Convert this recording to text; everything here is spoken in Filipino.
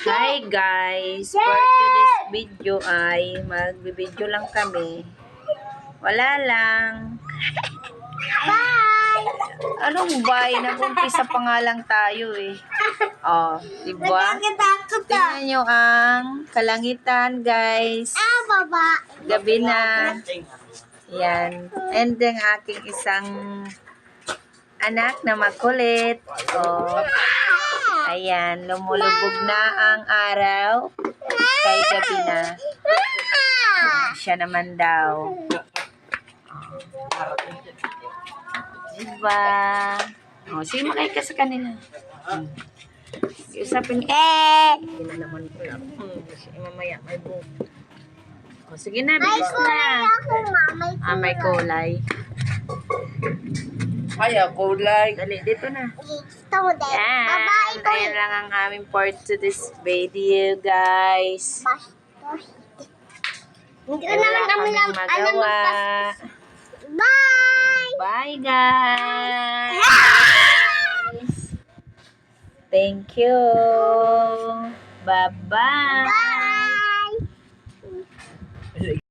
Hi guys! For today's video ay magbibideo lang kami. Wala lang. Bye! Anong bye? Nag-umpisa pa nga lang tayo eh. Oh, diba? Nagkakatakot ka. Tingnan nyo ang kalangitan guys. Baba. Gabi na. Yan. And ang aking isang anak na makulit. Oh. Ayan, lumulubog na ang araw. Kay gabi na. Siya naman daw. Diba? O, sige makay ka sa kanila. Usapin. Hindi na naman ko lang. Mamaya, may book. O, sige na, bilis na. May kulay. Ay, kulay. Dali, dito na. Ito din. Yan. Babae ko. Ayan lang ang aming part to this video, guys. Hindi ko Wala naman kaming alam magawa. Bye! Bye, guys. Thank you. Bye-bye. Bye!